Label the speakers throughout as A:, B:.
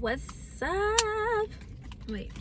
A: What's up? Wait.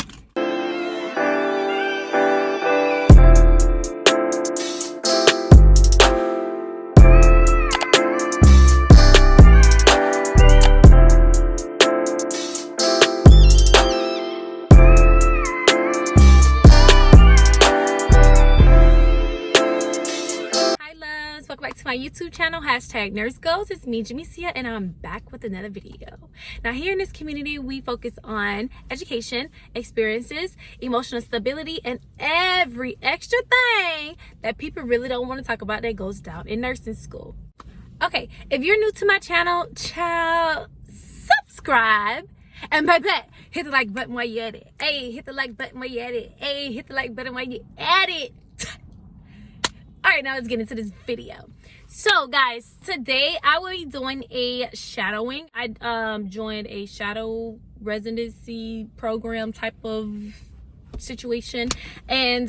A: Welcome back to my YouTube channel, #NurseGoals. It's me, Jamicia, and I'm back with another video. Now, here in this community, we focus on education, experiences, emotional stability, and every extra thing that people really don't want to talk about that goes down in nursing school. Okay, if you're new to my channel, subscribe. And baby, hit the like button while you're at it. Hey, hit the like button while you're at it. Hey, hit the like button while you're at it. All right, now let's get into this video. So guys, today I will be doing a shadowing. I joined a shadow residency program type of situation, and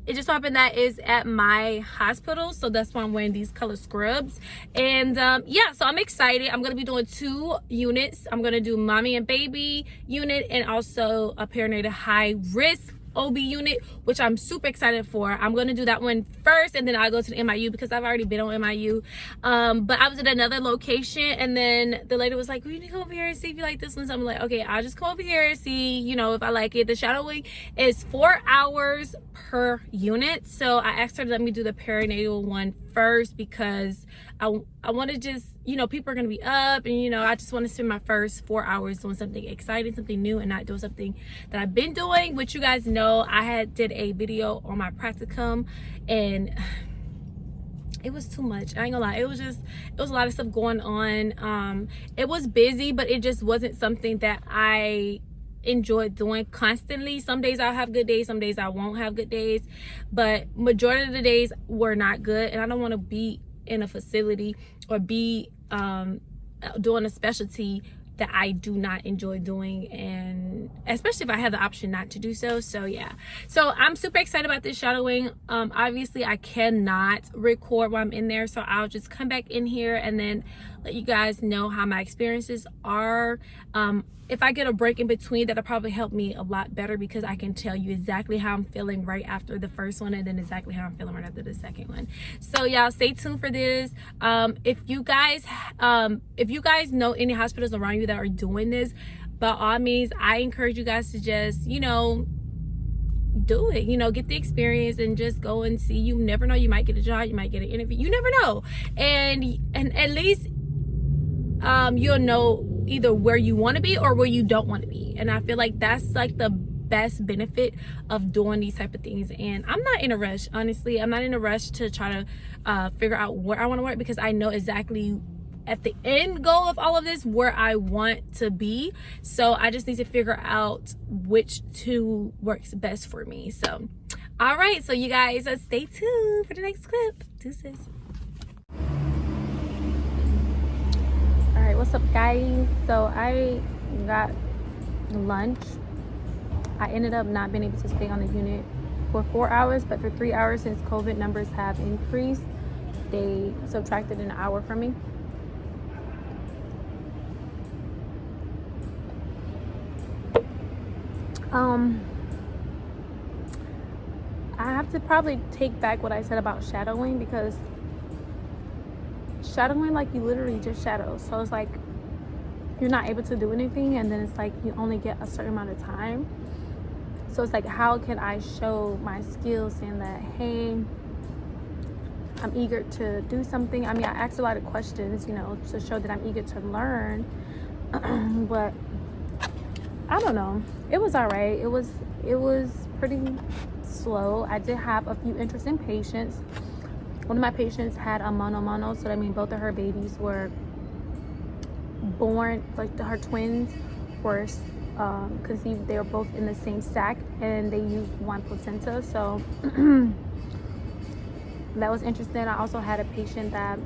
A: it just happened that is at my hospital, so that's why I'm wearing these color scrubs. And yeah, so I'm excited. I'm gonna be doing 2 units. I'm gonna do mommy and baby unit and also a perinatal high risk OB unit, which I'm super excited for. I'm going to do that one first, and then I'll go to the MIU because I've already been on MIU. But I was at another location, and then the lady was like, well, you need to come over here and see if you like this one. So I'm like, okay, I'll just come over here and see, you know, if I like it. The shadowing is 4 hours per unit. So I asked her to let me do the perinatal one first because I want to just, you know, people are going to be up, and, you know, I just want to spend my first 4 hours doing something exciting, something new, and not doing something that I've been doing. Which you guys know, I did a video on my practicum, and it was too much. I ain't gonna lie, it was a lot of stuff going on. It was busy, but it just wasn't something that I enjoyed doing constantly. Some days I'll have good days, some days I won't have good days, but majority of the days were not good, and I don't want to be in a facility or be doing a specialty that I do not enjoy doing, and especially if I have the option not to do so. So yeah, so I'm super excited about this shadowing. Obviously I cannot record while I'm in there, so I'll just come back in here and then let you guys know how my experiences are. If I get a break in between, that'll probably help me a lot better because I can tell you exactly how I'm feeling right after the first one, and then exactly how I'm feeling right after the second one. So y'all stay tuned for this. If you guys know any hospitals around you that are doing this, by all means, I encourage you guys to just, you know, do it. You know, get the experience and just go and see. You never know, you might get a job, you might get an interview, you never know. And at least you'll know either where you want to be or where you don't want to be. And I feel like that's like the best benefit of doing these type of things. And I'm not in a rush, honestly. I'm not in a rush to try to figure out where I want to work, because I know exactly at the end goal of all of this where I want to be. So I just need to figure out which 2 works best for me. So all right, so you guys stay tuned for the next clip. Deuces. Alright, what's up guys? So I got lunch. I ended up not being able to stay on the unit for 4 hours, but for 3 hours, since COVID numbers have increased, they subtracted an hour from me. I have to probably take back what I said about shadowing, because shadowing, like, you literally just shadow. So it's like you're not able to do anything, and then it's like you only get a certain amount of time. So it's like, how can I show my skills, saying that, hey, I'm eager to do something. I mean, I asked a lot of questions, you know, to show that I'm eager to learn. But I don't know, it was all right. It was pretty slow. I did have a few interesting patients. One of my patients had a mono, so that means both of her babies were born, like her twins were conceived. They were both in the same sac, and they used 1 placenta. So that was interesting. I also had a patient that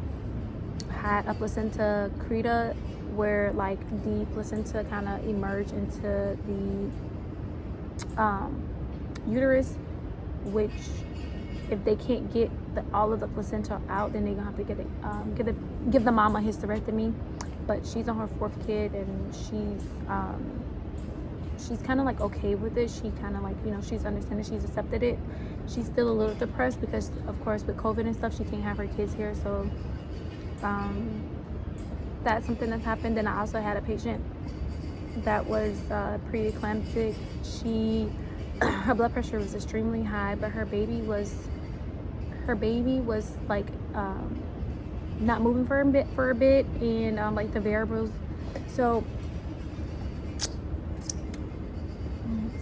A: had a placenta creta, where like the placenta kind of emerged into the uterus, which if they can't get all of the placenta out, then they're gonna have to give the mom a hysterectomy. but she's on her 4th kid, and she's kind of like okay with it. She kind of like, you know, she's understanding, she's accepted it. She's still a little depressed because of course with COVID and stuff, she can't have her kids here. So that's something that's happened. Then I also had a patient that was pre-eclamptic. Her blood pressure was extremely high, but her baby was like not moving for a bit, and like the variables. So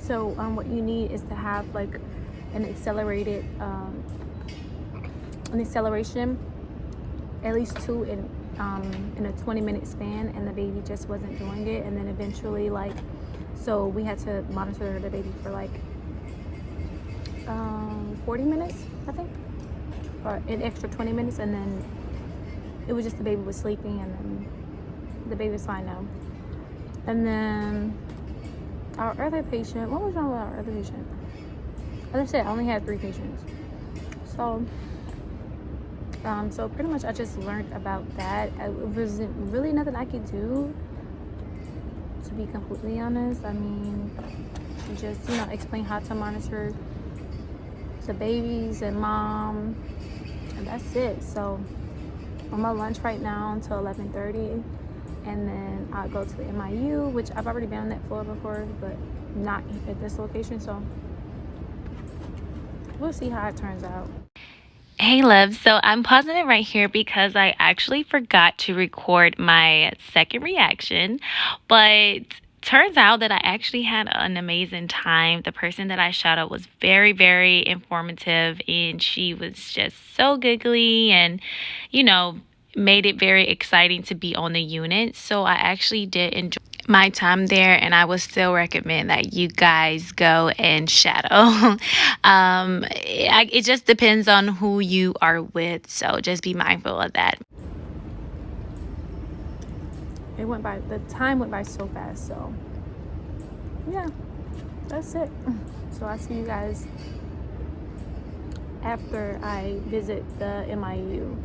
A: what you need is to have like an acceleration, at least 2 in a 20-minute span, and the baby just wasn't doing it. And then eventually, like, so we had to monitor the baby for like 40 minutes, I think, or an extra 20 minutes, and then it was just the baby was sleeping, and then the baby was fine now. And then our other patient, what was wrong with our other patient? As I said, I only had 3 patients. So so pretty much I just learned about that. It wasn't really nothing I could do, to be completely honest. I mean, just, you know, explain how to monitor the babies and mom, and that's it. So I'm on lunch right now until 11:30, and then I'll go to the MIU, which I've already been on that floor before, but not at this location. So we'll see how it turns out.
B: Hey loves, so I'm pausing it right here because I actually forgot to record my second reaction, but turns out that I actually had an amazing time. The person that I shot up was very, very informative, and she was just so giggly and, you know, made it very exciting to be on the unit. So I actually did enjoy my time there, and I would still recommend that you guys go and shadow. It just depends on who you are with, so just be mindful of that.
A: The time went by so fast. So yeah, that's it. So I'll see you guys after I visit the MIU,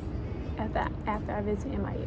A: after I visit MIU.